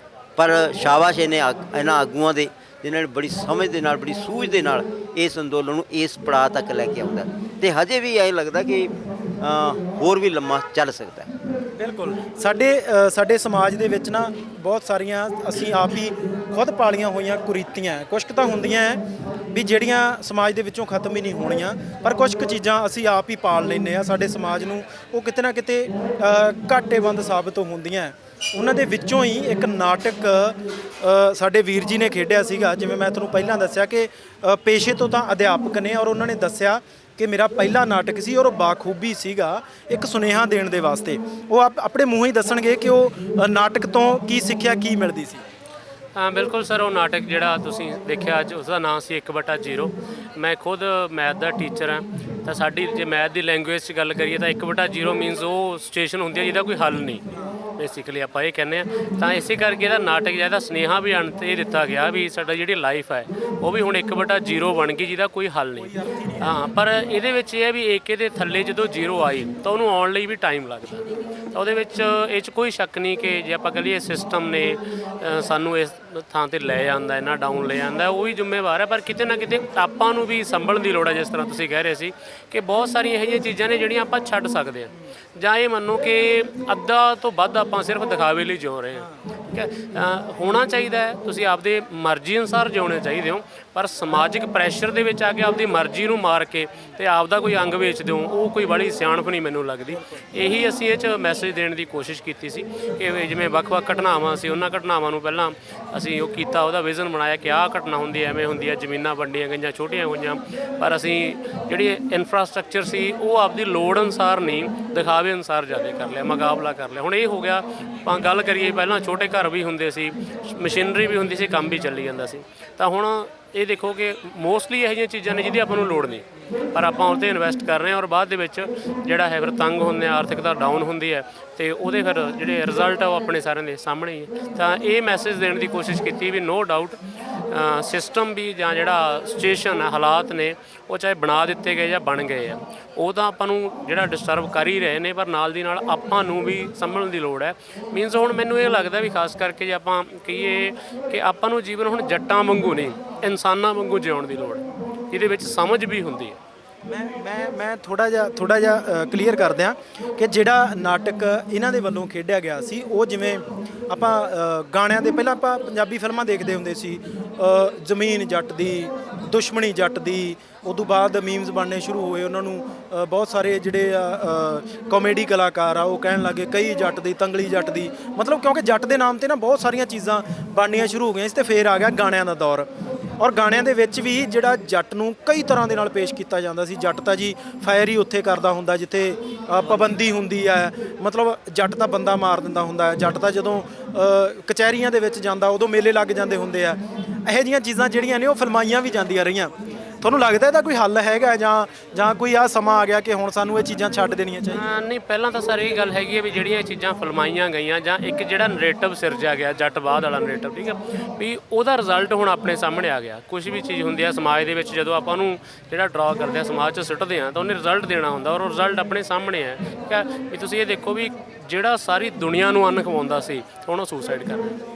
ਪਰ ਸ਼ਾਬਾਸ਼ ਇਹਨਾਂ ਆਗੂਆਂ ਦੇ, ਜਿਨ੍ਹਾਂ ਨੇ ਬੜੀ ਸਮਝ ਦੇ ਨਾਲ, ਬੜੀ ਸੂਝ ਦੇ ਨਾਲ ਇਸ ਅੰਦੋਲਨ ਨੂੰ ਇਸ ਪੜਾਅ ਤੱਕ ਲੈ ਕੇ ਆਉਂਦਾ, ਤੇ ਹਜੇ ਵੀ ਇਹ ਲੱਗਦਾ ਕਿ ਹੋਰ ਵੀ ਲੰਮਾ ਚੱਲ ਸਕਦਾ। ਬਿਲਕੁਲ। ਸਾਡੇ ਸਮਾਜ ਦੇ ਵਿੱਚ ਨਾ ਬਹੁਤ ਸਾਰੀਆਂ ਅਸੀਂ ਆਪ ਹੀ ਖੁਦ ਪਾਲੀਆਂ ਹੋਈਆਂ ਕੁਰੀਤੀਆਂ, ਕੁਛ ਕੁ ਤਾਂ ਹੁੰਦੀਆਂ ਵੀ ਜਿਹੜੀਆਂ ਸਮਾਜ ਦੇ ਵਿੱਚੋਂ ਖਤਮ ਹੀ ਨਹੀਂ ਹੋਣੀਆਂ, ਪਰ ਕੁਛ ਕੁ ਚੀਜ਼ਾਂ ਅਸੀਂ ਆਪ ਹੀ ਪਾਲ ਲੈਂਦੇ ਹਾਂ। ਸਾਡੇ ਸਮਾਜ ਨੂੰ ਉਹ ਕਿਤੇ ਨਾ ਕਿਤੇ ਘਾਟੇਬੰਦ ਸਾਬਤ ਹੁੰਦੀਆਂ। ਉਹਨਾਂ ਦੇ ਵਿੱਚੋਂ ਹੀ ਇੱਕ ਨਾਟਕ ਸਾਡੇ ਵੀਰ ਜੀ ਨੇ ਖੇਡਿਆ ਸੀਗਾ, ਜਿਵੇਂ ਮੈਂ ਤੁਹਾਨੂੰ ਪਹਿਲਾਂ ਦੱਸਿਆ ਕਿ ਪੇਸ਼ੇ ਤੋਂ ਤਾਂ ਅਧਿਆਪਕ ਨੇ, ਔਰ ਉਹਨਾਂ ਨੇ ਦੱਸਿਆ ਕਿ ਮੇਰਾ ਪਹਿਲਾ ਨਾਟਕ ਸੀ ਔਰ ਉਹ ਬਾਖੂਬੀ ਸੀਗਾ ਇੱਕ ਸੁਨੇਹਾ ਦੇਣ ਦੇ ਵਾਸਤੇ। ਉਹ ਆਪਣੇ ਮੂੰਹੋਂ ਹੀ ਦੱਸਣਗੇ ਕਿ ਉਹ ਨਾਟਕ ਤੋਂ ਕੀ ਸਿੱਖਿਆ, ਕੀ ਮਿਲਦੀ ਸੀ। ਹਾਂ ਬਿਲਕੁਲ ਸਰ, ਉਹ ਨਾਟਕ ਜਿਹੜਾ ਤੁਸੀਂ ਦੇਖਿਆ ਅੱਜ, ਉਸਦਾ ਨਾਮ ਸੀ 1/0। ਮੈਂ ਖੁਦ ਮੈਥ ਦਾ ਟੀਚਰ ਹਾਂ, ਤਾਂ ਸਾਡੀ ਜੇ ਮੈਥ ਦੀ ਲੈਂਗੁਏਜ 'ਚ ਗੱਲ ਕਰੀਏ ਤਾਂ 1/0 ਮੀਨਸ ਉਹ ਸਿਚੁਏਸ਼ਨ ਹੁੰਦੀ ਹੈ ਜਿਹਦਾ ਕੋਈ ਹੱਲ ਨਹੀਂ, ਬੇਸਿਕਲੀ ਆਪਾਂ ਇਹ ਕਹਿੰਦੇ ਹਾਂ। ਤਾਂ ਇਸੇ ਕਰਕੇ ਇਹਦਾ ਨਾਟਕ ਜਿਹਦਾ ਸੁਨੇਹਾ ਵੀ ਅੰਤ ਇਹ ਦਿੱਤਾ ਗਿਆ ਵੀ ਸਾਡਾ ਜਿਹੜੀ ਲਾਈਫ ਹੈ ਉਹ ਵੀ ਹੁਣ 1/0 ਬਣ ਗਈ, ਜਿਹਦਾ ਕੋਈ ਹੱਲ ਨਹੀਂ। ਹਾਂ, ਪਰ ਇਹਦੇ ਵਿੱਚ ਇਹ ਹੈ ਵੀ ਏਕੇ ਦੇ ਥੱਲੇ ਜਦੋਂ 0 ਆਈ ਤਾਂ ਉਹਨੂੰ ਆਉਣ ਲਈ ਵੀ ਟਾਈਮ ਲੱਗਦਾ। ਤਾਂ ਉਹਦੇ ਵਿੱਚ ਇਹ 'ਚ ਕੋਈ ਸ਼ੱਕ ਨਹੀਂ ਕਿ ਜੇ ਆਪਾਂ ਕਹੀਏ ਸਿਸਟਮ ਨੇ ਸਾਨੂੰ ਇਸ ਥਾਂ 'ਤੇ ਲੈ ਜਾਂਦਾ, ਇੰਨਾ ਡਾਊਨ ਲੈ ਜਾਂਦਾ, ਉਹ ਵੀ ਜ਼ਿੰਮੇਵਾਰ ਹੈ। ਪਰ ਕਿਤੇ ਨਾ ਕਿਤੇ ਆਪਾਂ ਨੂੰ ਵੀ ਸੰਭਲਣ ਦੀ ਲੋੜ ਹੈ। ਜਿਸ ਤਰ੍ਹਾਂ ਤੁਸੀਂ ਕਹਿ ਰਹੇ ਸੀ ਕਿ ਬਹੁਤ ਸਾਰੀਆਂ ਇਹੋ ਜਿਹੀਆਂ ਚੀਜ਼ਾਂ ਨੇ ਜਿਹੜੀਆਂ ਆਪਾਂ ਛੱਡ ਸਕਦੇ ਹਾਂ, ਜਾਂ ਇਹ ਮੰਨੋ ਕਿ ਅੱਧਾ ਤੋਂ ਵੱਧ ਆਪਾਂ ਸਿਰਫ ਦਿਖਾਵੇ ਲਈ ਜਿਉ ਰਹੇ ਹਾਂ। ਠੀਕ ਹੈ, ਹੋਣਾ ਚਾਹੀਦਾ ਹੈ, ਤੁਸੀਂ ਆਪਦੇ ਮਰਜ਼ੀ ਅਨੁਸਾਰ ਜਿਉਣੇ ਚਾਹੀਦੇ ਹੋ, ਪਰ ਸਮਾਜਿਕ ਪ੍ਰੈਸ਼ਰ ਦੇ ਵਿੱਚ ਆ ਕੇ ਆਪਦੀ ਮਰਜ਼ੀ ਨੂੰ ਮਾਰ ਕੇ ਤੇ ਆਪਦਾ ਕੋਈ ਅੰਗ ਵੇਚ ਦਿਓ, ਉਹ ਕੋਈ ਬੜੀ ਸਿਆਣਪ ਨਹੀਂ ਮੈਨੂੰ ਲੱਗਦੀ। ਇਹੀ ਅਸੀਂ ਇਹ 'ਚ ਮੈਸੇਜ ਦੇਣ ਦੀ ਕੋਸ਼ਿਸ਼ ਕੀਤੀ ਸੀ ਕਿ ਜਿਵੇਂ ਵੱਖ-ਵੱਖ ਘਟਨਾਵਾਂ ਸੀ, ਉਹਨਾਂ ਘਟਨਾਵਾਂ ਨੂੰ ਪਹਿਲਾਂ ਅਸੀਂ ਉਹ ਕੀਤਾ, ਉਹਦਾ ਵਿਜ਼ਨ ਬਣਾਇਆ ਕਿ ਆਹ ਘਟਨਾ ਹੁੰਦੀ ਹੈ, ਐਵੇਂ ਹੁੰਦੀ ਹੈ, ਜ਼ਮੀਨਾਂ ਵੰਡੀਆਂ ਗਈਆਂ, ਛੋਟੀਆਂ ਹੋਈਆਂ, ਪਰ ਅਸੀਂ ਜਿਹੜੀ ਇਨਫਰਾਸਟਰਕਚਰ ਸੀ ਉਹ ਆਪਦੀ ਲੋੜ ਅਨੁਸਾਰ ਨਹੀਂ, ਦਿਖਾਵੇ ਅਨੁਸਾਰ ਜ਼ਿਆਦਾ ਕਰ ਲਿਆ, ਮੁਕਾਬਲਾ ਕਰ ਲਿਆ। ਹੁਣ ਇਹ ਹੋ ਗਿਆ, ਆਪਾਂ ਗੱਲ ਕਰੀਏ ਪਹਿਲਾਂ ਛੋਟੇ ਘਰ ਵੀ ਹੁੰਦੇ ਸੀ, ਮਸ਼ੀਨਰੀ ਵੀ ਹੁੰਦੀ ਸੀ, ਕੰਮ ਵੀ ਚੱਲੀ ਜਾਂਦਾ ਸੀ। ਤਾਂ ਹੁਣ ਇਹ ਦੇਖੋ ਕਿ ਮੋਸਟਲੀ ਇਹੋ ਜਿਹੀਆਂ ਚੀਜ਼ਾਂ ਨੇ ਜਿਹਦੀ ਆਪਾਂ ਨੂੰ ਲੋੜ ਨਹੀਂ, ਪਰ ਆਪਾਂ ਉਹ 'ਤੇ ਇਨਵੈਸਟ ਕਰ ਰਹੇ ਹਾਂ, ਔਰ ਬਾਅਦ ਦੇ ਵਿੱਚ ਜਿਹੜਾ ਹੈ ਫਿਰ ਤੰਗ ਹੁੰਦੇ, ਆਰਥਿਕਤਾ ਡਾਊਨ ਹੁੰਦੀ ਹੈ, ਅਤੇ ਉਹਦੇ ਫਿਰ ਜਿਹੜੇ ਰਿਜ਼ਲਟ ਆ ਉਹ ਆਪਣੇ ਸਾਰਿਆਂ ਦੇ ਸਾਹਮਣੇ ਹੀ ਹੈ। ਤਾਂ ਇਹ ਮੈਸੇਜ ਦੇਣ ਦੀ ਕੋਸ਼ਿਸ਼ ਕੀਤੀ ਵੀ ਨੋ ਡਾਊਟ ਸਿਸਟਮ ਵੀ ਜਾਂ ਜਿਹੜਾ ਸਿਚੁਏਸ਼ਨ ਹੈ, ਹਾਲਾਤ ਨੇ, ਉਹ ਚਾਹੇ ਬਣਾ ਦਿੱਤੇ ਗਏ ਜਾਂ ਬਣ ਗਏ ਆ, ਉਹ ਤਾਂ ਆਪਾਂ ਨੂੰ ਜਿਹੜਾ ਡਿਸਟਰਬ ਕਰ ਹੀ ਰਹੇ ਨੇ, ਪਰ ਨਾਲ ਦੀ ਨਾਲ ਆਪਾਂ ਨੂੰ ਵੀ ਸੰਭਲਣ ਦੀ ਲੋੜ ਹੈ। ਮੀਨਸ ਹੁਣ ਮੈਨੂੰ ਇਹ ਲੱਗਦਾ ਵੀ ਖਾਸ ਕਰਕੇ ਜੇ ਆਪਾਂ ਕਹੀਏ ਕਿ ਆਪਾਂ ਨੂੰ ਜੀਵਨ ਹੁਣ ਜੱਟਾਂ ਵਾਂਗੂ ਨਹੀਂ, ਇਨਸਾਨਾਂ ਵਾਂਗੂ ਜਿਉਣ ਦੀ ਲੋੜ ਹੈ, ਇਹਦੇ ਵਿੱਚ ਸਮਝ ਵੀ ਹੁੰਦੀ ਹੈ। ਮੈਂ ਥੋੜਾ ਜਿਹਾ ਕਲੀਅਰ ਕਰ ਦਿਆਂ ਕਿ ਜਿਹੜਾ ਨਾਟਕ ਇਹਨਾਂ ਦੇ ਵੱਲੋਂ ਖੇਡਿਆ ਗਿਆ ਸੀ, ਉਹ ਜਿਵੇਂ ਆਪਾਂ ਗਾਣਿਆਂ ਦੇ ਪਹਿਲਾਂ ਆਪਾਂ ਪੰਜਾਬੀ ਫਿਲਮਾਂ ਦੇਖਦੇ ਹੁੰਦੇ ਸੀ, ਜ਼ਮੀਨ ਜੱਟ ਦੀ, ਦੁਸ਼ਮਣੀ ਜੱਟ ਦੀ, ਉਦੋਂ ਬਾਅਦ ਮੀਮਸ ਬਣਨੇ ਸ਼ੁਰੂ ਹੋਏ, ਉਹਨਾਂ ਨੂੰ ਬਹੁਤ ਸਾਰੇ ਜਿਹੜੇ ਕਾਮੇਡੀ ਕਲਾਕਾਰ ਆ ਉਹ ਕਹਿਣ ਲੱਗੇ ਕਈ ਜੱਟ ਦੀ, ਤੰਗਲੀ ਜੱਟ ਦੀ, ਮਤਲਬ ਕਿਉਂਕਿ ਜੱਟ ਦੇ ਨਾਮ ਤੇ ਨਾ ਬਹੁਤ ਸਾਰੀਆਂ ਚੀਜ਼ਾਂ ਬਣਨੀਆਂ ਸ਼ੁਰੂ ਹੋ ਗਈਆਂ ਸੀ। ਤੇ ਫਿਰ ਆ ਗਿਆ ਗਾਣਿਆਂ ਦਾ ਦੌਰ, ਔਰ ਗਾਣਿਆਂ ਦੇ ਵਿੱਚ ਵੀ ਜਿਹੜਾ ਜੱਟ ਨੂੰ ਕਈ ਤਰ੍ਹਾਂ ਦੇ ਨਾਲ ਪੇਸ਼ ਕੀਤਾ ਜਾਂਦਾ ਸੀ। ਜੱਟ ਤਾਂ ਜੀ ਫਾਇਰ ਹੀ ਉੱਥੇ ਕਰਦਾ ਹੁੰਦਾ ਜਿੱਥੇ ਪਾਬੰਦੀ ਹੁੰਦੀ ਹੈ, ਮਤਲਬ ਜੱਟ ਤਾਂ ਬੰਦਾ ਮਾਰ ਦਿੰਦਾ ਹੁੰਦਾ ਹੈ। ਜੱਟ ਤਾਂ ਜਦੋਂ ਕਚਹਿਰੀਆਂ ਦੇ ਵਿੱਚ ਜਾਂਦਾ ਉਦੋਂ ਮੇਲੇ ਲੱਗ ਜਾਂਦੇ ਹੁੰਦੇ ਆ। ਇਹੋ ਜਿਹੀਆਂ ਚੀਜ਼ਾਂ ਜਿਹੜੀਆਂ ਨੇ ਉਹ ਫਿਲਮਾਈਆਂ ਵੀ ਜਾਂਦੀਆਂ ਰਹੀਆਂ। ਤੁਹਾਨੂੰ ਲੱਗਦਾ ਇਹਦਾ ਕੋਈ ਹੱਲ ਹੈਗਾ ਜਾਂ ਕੋਈ ਆ ਸਮਾਂ ਆ ਗਿਆ ਕਿ ਹੁਣ ਸਾਨੂੰ ਇਹ ਚੀਜ਼ਾਂ ਛੱਡ ਦੇਣੀਆਂ ਚਾਹੀਦੀਆਂ? ਨਹੀਂ, ਪਹਿਲਾਂ ਤਾਂ ਸਰ ਇਹ ਗੱਲ ਹੈਗੀ ਹੈ ਵੀ ਜਿਹੜੀਆਂ ਚੀਜ਼ਾਂ ਫਿਲਮਾਈਆਂ ਗਈਆਂ ਜਾਂ ਇੱਕ ਜਿਹੜਾ ਨਰੇਟਿਵ ਸਿਰਜਿਆ ਗਿਆ ਜੱਟਵਾਦ ਵਾਲਾ ਨਰੇਟਿਵ, ਠੀਕ ਹੈ, ਵੀ ਉਹਦਾ ਰਿਜ਼ਲਟ ਹੁਣ ਆਪਣੇ ਸਾਹਮਣੇ ਆ ਗਿਆ। ਕੁਝ ਵੀ ਚੀਜ਼ ਹੁੰਦੀ ਆ ਸਮਾਜ ਦੇ ਵਿੱਚ, ਜਦੋਂ ਆਪਾਂ ਨੂੰ ਜਿਹੜਾ ਡਰਾ ਕਰਦੇ ਆ, ਸਮਾਜ 'ਚ ਸੁੱਟਦੇ ਆ, ਤਾਂ ਉਹਨੇ ਰਿਜ਼ਲਟ ਦੇਣਾ ਹੁੰਦਾ, ਔਰ ਉਹ ਰਿਜ਼ਲਟ ਆਪਣੇ ਸਾਹਮਣੇ ਹੈ। ਠੀਕ ਹੈ, ਵੀ ਤੁਸੀਂ ਇਹ ਦੇਖੋ ਵੀ ਜਿਹੜਾ ਸਾਰੀ ਦੁਨੀਆ ਨੂੰ ਅੰਨ ਖਵਾਉਂਦਾ ਸੀ, ਹੁਣ ਉਹ ਸੁਸਾਈਡ ਕਰ ਰਿਹਾ।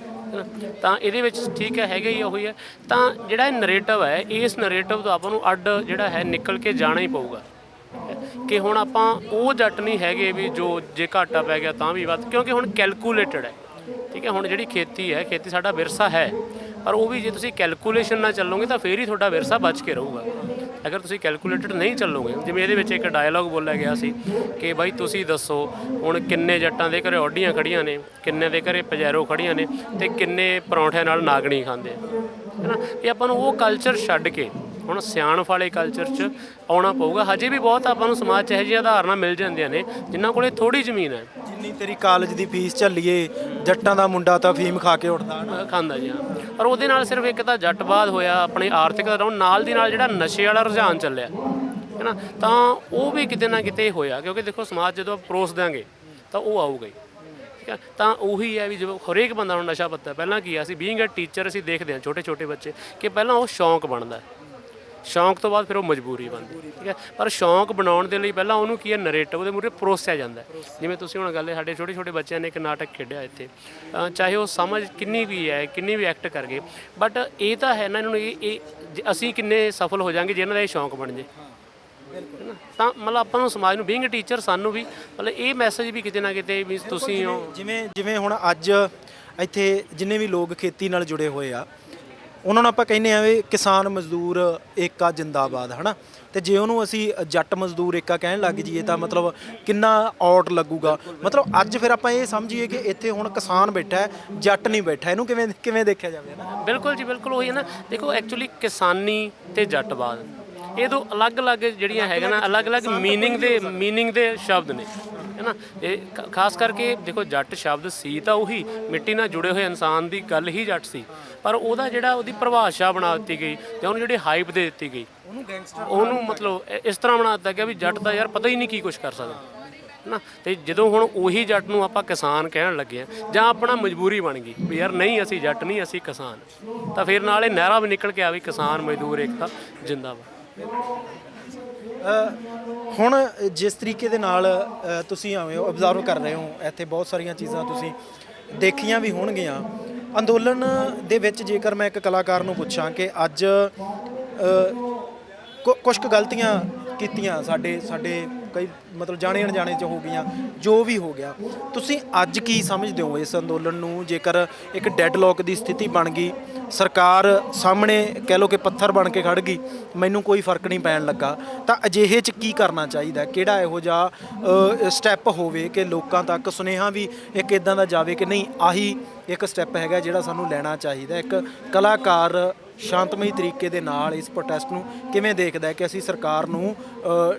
ਤਾਂ ਇਹਦੇ ਵਿੱਚ ਠੀਕ ਹੈ, ਹੈਗਾ ਹੀ ਉਹੀ ਹੈ। ਤਾਂ ਜਿਹੜਾ ਇਹ ਨਰੇਟਿਵ ਹੈ, ਇਸ ਨਰੇਟਿਵ ਤੋਂ ਆਪਾਂ ਨੂੰ ਅੱਡ ਜਿਹੜਾ ਹੈ ਨਿਕਲ ਕੇ ਜਾਣਾ ਹੀ ਪਊਗਾ ਕਿ ਹੁਣ ਆਪਾਂ ਉਹ ਜੱਟ ਨਹੀਂ ਹੈਗੇ ਵੀ ਜੋ ਜੇ ਘਾਟਾ ਪੈ ਗਿਆ ਤਾਂ ਵੀ ਵੱਧ, ਕਿਉਂਕਿ ਹੁਣ ਕੈਲਕੂਲੇਟਡ ਹੈ। ਠੀਕ ਹੈ, ਹੁਣ ਜਿਹੜੀ ਖੇਤੀ ਹੈ, ਖੇਤੀ ਸਾਡਾ ਵਿਰਸਾ ਹੈ, ਪਰ ਉਹ ਵੀ ਜੇ ਤੁਸੀਂ ਕੈਲਕੂਲੇਸ਼ਨ ਨਾਲ ਚੱਲੋਗੇ ਤਾਂ ਫੇਰ ਹੀ ਤੁਹਾਡਾ ਵਿਰਸਾ ਬਚ ਕੇ ਰਹੂਗਾ। ਅਗਰ ਤੁਸੀਂ ਕੈਲਕੂਲੇਟਡ ਨਹੀਂ ਚੱਲੋਗੇ, ਜਿਵੇਂ ਇਹਦੇ ਵਿੱਚ ਇੱਕ ਡਾਇਲੋਗ ਬੋਲਿਆ ਗਿਆ ਸੀ ਕਿ ਬਾਈ ਤੁਸੀਂ ਦੱਸੋ ਹੁਣ ਕਿੰਨੇ ਜੱਟਾਂ ਦੇ ਘਰੇ ਔਡੀਆਂ ਖੜੀਆਂ ਨੇ, ਕਿੰਨੇ ਦੇ ਘਰੇ ਪਜੈਰੋ ਖੜੀਆਂ ਨੇ, ਤੇ ਕਿੰਨੇ ਪਰੌਂਠਿਆਂ ਨਾਲ ਨਾਗਣੀ ਖਾਂਦੇ ਹੈ ਨਾ। ਇਹ ਆਪਾਂ ਨੂੰ ਉਹ ਕਲਚਰ ਛੱਡ ਕੇ ਹੁਣ ਸਿਆਣਪ ਵਾਲੇ ਕਲਚਰ 'ਚ ਆਉਣਾ ਪਊਗਾ। ਹਜੇ ਵੀ ਬਹੁਤ ਆਪਾਂ ਨੂੰ ਸਮਾਜ 'ਚ ਇਹੋ ਜਿਹੀਆਂ ਉਦਾਹਰਨਾਂ ਮਿਲ ਜਾਂਦੀਆਂ ਨੇ ਜਿਨ੍ਹਾਂ ਕੋਲੇ ਥੋੜ੍ਹੀ ਜ਼ਮੀਨ ਹੈ। ਜਿੰਨੀ ਤੇਰੀ ਕਾਲਜ ਦੀ ਫੀਸ ਝੱਲੀਏ, ਜੱਟਾਂ ਦਾ ਮੁੰਡਾ ਤਾਂ ਫੀਮ ਖਾ ਕੇ ਉੱਠਦਾ ਖਾਂਦਾ ਜੀ, ਹਾਂ। ਪਰ ਉਹਦੇ ਨਾਲ ਸਿਰਫ ਇੱਕ ਤਾਂ ਜੱਟਵਾਦ ਹੋਇਆ, ਆਪਣੀ ਆਰਥਿਕ ਨਾਲ ਦੀ ਨਾਲ ਜਿਹੜਾ ਨਸ਼ੇ ਵਾਲਾ ਰੁਝਾਨ ਚੱਲਿਆ ਹੈ ਨਾ, ਤਾਂ ਉਹ ਵੀ ਕਿਤੇ ਨਾ ਕਿਤੇ ਹੋਇਆ। ਕਿਉਂਕਿ ਦੇਖੋ ਸਮਾਜ ਜਦੋਂ ਪਰੋਸ ਦਿਆਂਗੇ ਤਾਂ ਉਹ ਆਊਗਾ ਹੀ। ਠੀਕ ਹੈ, ਤਾਂ ਉਹੀ ਹੈ ਵੀ ਜਦੋਂ ਹਰੇਕ ਬੰਦਾ ਨੂੰ ਨਸ਼ਾ ਪੱਤਾ, ਪਹਿਲਾਂ ਕੀ ਆ, ਅਸੀਂ ਬੀਇੰਗ ਅ ਟੀਚਰ ਅਸੀਂ ਦੇਖਦੇ ਹਾਂ ਛੋਟੇ ਛੋਟੇ ਬੱਚੇ ਕਿ ਪਹਿਲਾਂ ਉਹ ਸ਼ੌਂਕ ਬਣਦਾ, ਸ਼ੌਂਕ ਤੋਂ ਬਾਅਦ ਫਿਰ ਉਹ ਮਜਬੂਰੀ ਬਣਦੀ। ਠੀਕ ਹੈ, ਪਰ ਸ਼ੌਂਕ ਬਣਾਉਣ ਦੇ ਲਈ ਪਹਿਲਾਂ ਉਹਨੂੰ ਕੀ ਹੈ, ਨਰੇਟਿਵ ਉਹਦੇ ਮੂਹਰੇ ਪਰੋਸਿਆ ਜਾਂਦਾ। ਜਿਵੇਂ ਤੁਸੀਂ ਹੁਣ ਗੱਲ ਸਾਡੇ ਛੋਟੇ ਛੋਟੇ ਬੱਚਿਆਂ ਨੇ ਇੱਕ ਨਾਟਕ ਖੇਡਿਆ ਇੱਥੇ, ਚਾਹੇ ਉਹ ਸਮਝ ਕਿੰਨੀ ਵੀ ਹੈ, ਕਿੰਨੀ ਵੀ ਐਕਟ ਕਰ ਗਏ, ਬਟ ਇਹ ਤਾਂ ਹੈ ਨਾ, ਇਹਨਾਂ ਨੂੰ ਇਹ ਅਸੀਂ ਕਿੰਨੇ ਸਫਲ ਹੋ ਜਾਵਾਂਗੇ ਜੇ ਇਹਨਾਂ ਦਾ ਇਹ ਸ਼ੌਂਕ ਬਣ ਜੇ। ਤਾਂ ਮਤਲਬ ਆਪਾਂ ਨੂੰ ਸਮਾਜ ਨੂੰ ਬੀਇੰਗ ਟੀਚਰ ਸਾਨੂੰ ਵੀ ਮਤਲਬ ਇਹ ਮੈਸੇਜ ਵੀ ਕਿਤੇ ਨਾ ਕਿਤੇ ਵੀ ਤੁਸੀਂ ਜਿਵੇਂ ਹੁਣ ਅੱਜ ਇੱਥੇ ਜਿੰਨੇ ਵੀ ਲੋਕ ਖੇਤੀ ਨਾਲ ਜੁੜੇ ਹੋਏ ਆ, ਉਹਨਾਂ ਨੂੰ ਆਪਾਂ ਕਹਿੰਦੇ ਆ ਵੀ ਕਿਸਾਨ ਮਜ਼ਦੂਰ ਏਕਾ ਜਿੰਦਾਬਾਦ, ਹੈ ਨਾ। ਤੇ ਜੇ ਉਹਨੂੰ ਅਸੀਂ ਜੱਟ ਮਜ਼ਦੂਰ ਏਕਾ ਕਹਿਣ ਲੱਗ ਜਾਈਏ ਤਾਂ ਮਤਲਬ ਕਿੰਨਾ ਆਊਟ ਲੱਗੂਗਾ। ਮਤਲਬ ਅੱਜ ਫਿਰ ਆਪਾਂ ਇਹ ਸਮਝੀਏ ਕਿ ਇੱਥੇ ਹੁਣ ਕਿਸਾਨ ਬੈਠਾ ਹੈ, ਜੱਟ ਨਹੀਂ ਬੈਠਾ, ਇਹਨੂੰ ਕਿਵੇਂ ਦੇਖਿਆ ਜਾਵੇ ਨਾ। ਬਿਲਕੁਲ ਜੀ, ਬਿਲਕੁਲ ਉਹੀ ਹੈ ਨਾ। ਦੇਖੋ ਐਕਚੁਅਲੀ ਕਿਸਾਨੀ ਤੇ ਜੱਟਵਾਦ ਇਹ ਦੋ ਅਲੱਗ-ਅਲੱਗ ਜਿਹੜੀਆਂ ਹੈਗਾ ਨਾ, ਅਲੱਗ-ਅਲੱਗ ਮੀਨਿੰਗ ਦੇ ਸ਼ਬਦ ਨੇ, ਹੈ ਨਾ। ਇਹ ਖਾਸ ਕਰਕੇ ਦੇਖੋ ਜੱਟ ਸ਼ਬਦ ਸੀ ਤਾਂ ਉਹੀ ਮਿੱਟੀ ਨਾਲ ਜੁੜੇ ਹੋਏ ਇਨਸਾਨ ਦੀ ਗੱਲ ਹੀ ਜੱਟ ਸੀ, ਪਰ ਉਹਦਾ ਜਿਹੜਾ ਉਹਦੀ ਪਰਿਭਾਸ਼ਾ ਬਣਾ ਦਿੱਤੀ ਗਈ ਜਾਂ ਉਹਨੂੰ ਜਿਹੜੀ ਹਾਈਪ ਦੇ ਦਿੱਤੀ ਗਈ, ਉਹਨੂੰ ਮਤਲਬ ਇਸ ਤਰ੍ਹਾਂ ਬਣਾ ਦਿੱਤਾ ਗਿਆ ਵੀ ਜੱਟ ਦਾ ਯਾਰ ਪਤਾ ਹੀ ਨਹੀਂ ਕੀ ਕੁਛ ਕਰ ਸਕਦਾ, ਹੈ ਨਾ। ਤੇ ਜਦੋਂ ਹੁਣ ਉਹੀ ਜੱਟ ਨੂੰ ਆਪਾਂ ਕਿਸਾਨ ਕਹਿਣ ਲੱਗੇ ਆ ਜਾਂ ਆਪਣਾ ਮਜਬੂਰੀ ਬਣ ਗਈ ਵੀ ਯਾਰ ਨਹੀਂ ਅਸੀਂ ਜੱਟ ਨਹੀਂ ਅਸੀਂ ਕਿਸਾਨ, ਤਾਂ ਫਿਰ ਨਾਲ ਇਹ ਨਾਅਰਾ ਵੀ ਨਿਕਲ ਕੇ ਆ ਵੀ ਕਿਸਾਨ ਮਜ਼ਦੂਰ ਏਕਤਾ ਜਿੰਦਾਬਾਦ। ਹੁਣ ਜਿਸ ਤਰੀਕੇ ਦੇ ਨਾਲ ਤੁਸੀਂ ਆਵੇਂ ਹੋ, ਅਬਜ਼ਰਵ ਕਰ ਰਹੇ ਹੋ, ਇੱਥੇ ਬਹੁਤ ਸਾਰੀਆਂ ਚੀਜ਼ਾਂ ਤੁਸੀਂ ਦੇਖੀਆਂ ਵੀ ਹੋਣਗੀਆਂ ਅੰਦੋਲਨ ਦੇ ਵਿੱਚ। ਜੇਕਰ ਮੈਂ ਇੱਕ ਕਲਾਕਾਰ ਨੂੰ ਪੁੱਛਾਂ ਕਿ ਅੱਜ ਕੁਛ ਕੁ ਗਲਤੀਆਂ ਕੀਤੀਆਂ ਸਾਡੇ ਕਈ ਮਤਲਬ ਜਾਣੇ ਅਣਜਾਣੇ 'ਚ ਹੋ ਗਈਆਂ, ਜੋ ਵੀ ਹੋ ਗਿਆ, ਤੁਸੀਂ ਅੱਜ ਕੀ ਸਮਝਦੇ ਹੋ ਇਸ ਅੰਦੋਲਨ ਨੂੰ? ਜੇਕਰ ਇੱਕ ਡੈਡਲੌਕ ਦੀ ਸਥਿਤੀ ਬਣ ਗਈ, ਸਰਕਾਰ ਸਾਹਮਣੇ ਕਹਿ ਲਓ ਕਿ ਪੱਥਰ ਬਣ ਕੇ ਖੜ ਗਈ, ਮੈਨੂੰ ਕੋਈ ਫਰਕ ਨਹੀਂ ਪੈਣ ਲੱਗਾ, ਤਾਂ ਅਜਿਹੇ 'ਚ ਕੀ ਕਰਨਾ ਚਾਹੀਦਾ? ਕਿਹੜਾ ਇਹੋ ਜਿਹਾ ਸਟੈਪ ਹੋਵੇ ਕਿ ਲੋਕਾਂ ਤੱਕ ਸੁਨੇਹਾ ਵੀ ਇੱਕ ਇੱਦਾਂ ਦਾ ਜਾਵੇ ਕਿ ਨਹੀਂ ਆਹੀ ਇੱਕ ਸਟੈਪ ਹੈਗਾ ਜਿਹੜਾ ਸਾਨੂੰ ਲੈਣਾ ਚਾਹੀਦਾ? ਇੱਕ ਕਲਾਕਾਰ ਸ਼ਾਂਤਮਈ ਤਰੀਕੇ ਦੇ ਨਾਲ ਇਸ ਪ੍ਰੋਟੈਸਟ ਨੂੰ ਕਿਵੇਂ ਦੇਖਦਾ ਹੈ ਕਿ ਅਸੀਂ ਸਰਕਾਰ ਨੂੰ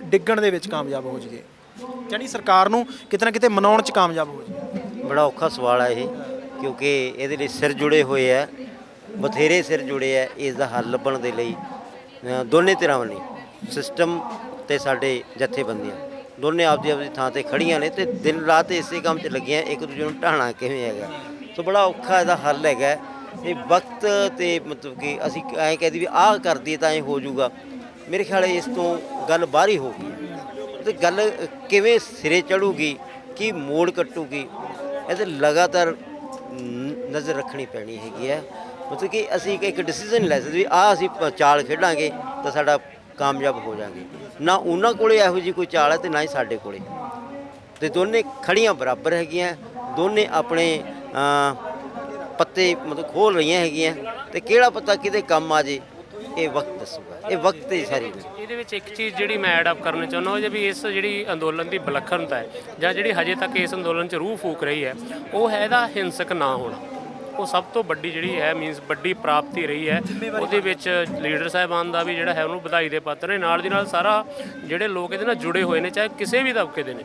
ਡਿੱਗਣ ਦੇ ਵਿੱਚ ਕਾਮਯਾਬ ਹੋ ਜਾਈਏ, ਯਾਨੀ ਸਰਕਾਰ ਨੂੰ ਕਿਤੇ ਨਾ ਕਿਤੇ ਮਨਾਉਣ 'ਚ ਕਾਮਯਾਬ ਹੋ ਜਾਈਏ? ਬੜਾ ਔਖਾ ਸਵਾਲ ਹੈ ਇਹ, ਕਿਉਂਕਿ ਇਹਦੇ ਲਈ ਸਿਰ ਜੁੜੇ ਹੋਏ ਆ, ਬਥੇਰੇ ਸਿਰ ਜੁੜੇ ਆ। ਇਸ ਦਾ ਹੱਲ ਲੱਭਣ ਦੇ ਲਈ ਦੋਨੇ ਧਿਰਾਂ ਵੱਲੋਂ, ਸਿਸਟਮ ਤੇ ਸਾਡੇ ਜਥੇਬੰਦੀਆਂ ਦੋਨੇ ਆਪਦੀ ਥਾਂ ਤੇ ਖੜੀਆਂ ਨੇ ਤੇ ਦਿਨ ਰਾਤ ਇਸੇ ਕੰਮ 'ਚ ਲੱਗੀਆਂ, ਇੱਕ ਦੂਜੇ ਨੂੰ ਢਾਹਣਾ ਕਿਵੇਂ ਹੈਗਾ। ਸੋ ਬੜਾ ਔਖਾ ਇਹਦਾ ਹੱਲ ਹੈਗਾ ਇਹ ਵਕਤ ਤੇ ਮਤਲਬ ਕਿ ਅਸੀਂ ਐਂ ਕਹਿ ਦਈਏ ਵੀ ਆਹ ਕਰ ਦਈਏ ਤਾਂ ਐਂ ਹੋ ਜਾਊਗਾ, ਮੇਰੇ ਖਿਆਲ ਇਸ ਤੋਂ ਗੱਲ ਬਾਹਰ ਹੀ ਹੋ ਗਈ ਹੈ। ਤੇ ਗੱਲ ਕਿਵੇਂ ਸਿਰੇ ਚੜੂਗੀ, ਕੀ ਮੋੜ ਕੱਟੂਗੀ, ਇਹਦੇ ਲਗਾਤਾਰ ਨਜ਼ਰ ਰੱਖਣੀ ਪੈਣੀ ਹੈਗੀ ਹੈ। ਮਤਲਬ ਕਿ ਅਸੀਂ ਇੱਕ ਡਿਸੀਜਨ ਲੈ ਸਕਦੇ ਵੀ ਆਹ ਅਸੀਂ ਚਾਲ ਖੇਡਾਂਗੇ ਤਾਂ ਸਾਡਾ ਕਾਮਯਾਬ ਹੋ ਜਾਵਾਂਗੇ, ਨਾ ਉਹਨਾਂ ਕੋਲੇ ਇਹੋ ਜਿਹੀ ਕੋਈ ਚਾਲ ਹੈ ਤੇ ਨਾ ਹੀ ਸਾਡੇ ਕੋਲੇ। ਤੇ ਦੋਨੇ ਖੜੀਆਂ ਬਰਾਬਰ ਹੈਗੀਆਂ, ਦੋਨੇ ਆਪਣੇ ਪੱਤੇ ਮਤਲਬ ਖੋਲ ਰਹੀਆਂ ਹੈਗੀਆਂ, ਤੇ ਕਿਹੜਾ ਪੱਤਾ ਕਿਹਦੇ ਕੰਮ ਆ ਜੇ ਇਹ ਵਕਤ ਦੱਸੂਗਾ, ਇਹ ਵਕਤ ਤੇ ਸਾਰੀ ਗੱਲ। ਇਹਦੇ ਵਿੱਚ ਇੱਕ ਚੀਜ਼ ਜਿਹੜੀ ਮੈਂ ਐਡ ਅਪ ਕਰਨਾ ਚਾਹੁੰਦਾ ਉਹ ਜੇ ਵੀ ਇਸ ਜਿਹੜੀ ਅੰਦੋਲਨ ਦੀ ਵਿਲੱਖਣਤਾ ਹੈ ਜਾਂ ਜਿਹੜੀ ਹਜੇ ਤੱਕ ਇਸ ਅੰਦੋਲਨ 'ਚ ਰੂਹ ਫੂਕ ਰਹੀ ਹੈ, ਉਹ ਹੈ ਇਹਦਾ ਹਿੰਸਕ ਨਾ ਹੋਣਾ। ਉਹ ਸਭ ਤੋਂ ਵੱਡੀ ਜਿਹੜੀ ਹੈ ਮੀਨਸ ਵੱਡੀ ਪ੍ਰਾਪਤੀ ਰਹੀ ਹੈ। ਉਹਦੇ ਵਿੱਚ ਲੀਡਰ ਸਾਹਿਬਾਨ ਦਾ ਵੀ ਜਿਹੜਾ ਹੈ ਉਹਨੂੰ ਵਧਾਈ ਦੇ ਪਾਤਰ ਨੇ, ਨਾਲ ਦੀ ਨਾਲ ਸਾਰਾ ਜਿਹੜੇ ਲੋਕ ਇਹਦੇ ਨਾਲ ਜੁੜੇ ਹੋਏ ਨੇ, ਚਾਹੇ ਕਿਸੇ ਵੀ ਤਬਕੇ ਦੇ ਨੇ,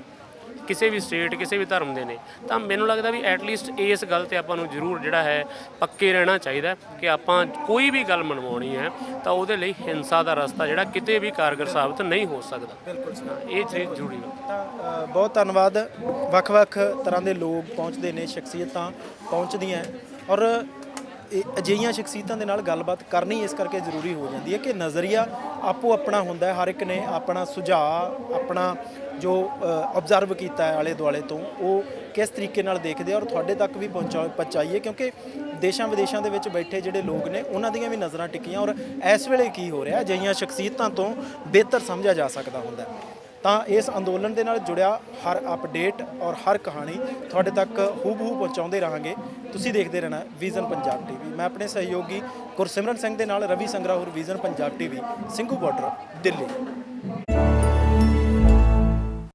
ਕਿਸੇ ਵੀ ਸਟੇਟ, ਕਿਸੇ ਵੀ ਧਰਮ ਦੇ ਨੇ, ਤਾਂ ਮੈਨੂੰ ਲੱਗਦਾ ਵੀ ਐਟਲੀਸਟ ਇਸ ਗੱਲ ਤੇ ਆਪਾਂ ਨੂੰ ਜ਼ਰੂਰ ਜਿਹੜਾ ਹੈ ਪੱਕੇ ਰਹਿਣਾ ਚਾਹੀਦਾ ਕਿ ਆਪਾਂ ਕੋਈ ਵੀ ਗੱਲ ਮਨਵਾਉਣੀ ਹੈ ਤਾਂ ਉਹਦੇ ਲਈ ਹਿੰਸਾ ਦਾ ਰਸਤਾ ਜਿਹੜਾ ਕਿਤੇ ਵੀ ਕਾਰਗਰ ਸਾਬਤ ਨਹੀਂ ਹੋ ਸਕਦਾ। ਬਿਲਕੁਲ ਇਹ ਚੀਜ਼ ਜ਼ਰੂਰੀ ਹੈ। ਤਾਂ ਬਹੁਤ ਧੰਨਵਾਦ। ਵੱਖ-ਵੱਖ ਤਰ੍ਹਾਂ ਦੇ ਲੋਕ ਪਹੁੰਚਦੇ ਨੇ, ਸ਼ਖਸੀਅਤਾਂ ਪਹੁੰਚਦੀਆਂ, ਔਰ ਅਜਿਹੀਆਂ ਸ਼ਖਸੀਅਤਾਂ ਦੇ ਨਾਲ ਗੱਲਬਾਤ ਕਰਨੀ ਇਸ ਕਰਕੇ ਜ਼ਰੂਰੀ ਹੋ ਜਾਂਦੀ ਹੈ ਕਿ ਨਜ਼ਰੀਆ ਆਪੋ ਆਪਣਾ ਹੁੰਦਾ ਹੈ। ਹਰ ਇੱਕ ਨੇ ਆਪਣਾ ਸੁਝਾਅ, ਆਪਣਾ ਜੋ ਆਬਜ਼ਰਵ ਕੀਤਾ ਹੈ ਆਲੇ ਦੁਆਲੇ ਤੋਂ, ਉਹ ਕਿਸ ਤਰੀਕੇ ਨਾਲ ਦੇਖਦੇ ਆ ਔਰ ਤੁਹਾਡੇ ਤੱਕ ਵੀ ਪਹੁੰਚਾਈਏ, ਕਿਉਂਕਿ ਦੇਸ਼ਾਂ ਵਿਦੇਸ਼ਾਂ ਦੇ ਵਿੱਚ ਬੈਠੇ ਜਿਹੜੇ ਲੋਕ ਨੇ ਉਹਨਾਂ ਦੀਆਂ ਵੀ ਨਜ਼ਰਾਂ ਟਿੱਕੀਆਂ ਔਰ ਇਸ ਵੇਲੇ ਕੀ ਹੋ ਰਿਹਾ ਅਜਿਹੀਆਂ ਸ਼ਖਸੀਅਤਾਂ ਤੋਂ ਬਿਹਤਰ ਸਮਝਿਆ ਜਾ ਸਕਦਾ ਹੁੰਦਾ। ਤਾਂ ਇਸ ਅੰਦੋਲਨ ਦੇ ਨਾਲ ਜੁੜਿਆ ਹਰ ਅਪਡੇਟ ਔਰ ਹਰ ਕਹਾਣੀ ਤੁਹਾਡੇ ਤੱਕ ਹੂਬਹੂ ਪਹੁੰਚਾਉਂਦੇ ਰਹਾਂਗੇ। ਤੁਸੀਂ ਦੇਖਦੇ ਰਹਿਣਾ ਵਿਜ਼ਨ ਪੰਜਾਬ ਟੀਵੀ। ਮੈਂ ਆਪਣੇ ਸਹਿਯੋਗੀ ਗੁਰਸਿਮਰਨ ਸਿੰਘ ਦੇ ਨਾਲ Ravi Sangrur, vision Punjab TV, Singhu border, Delhi.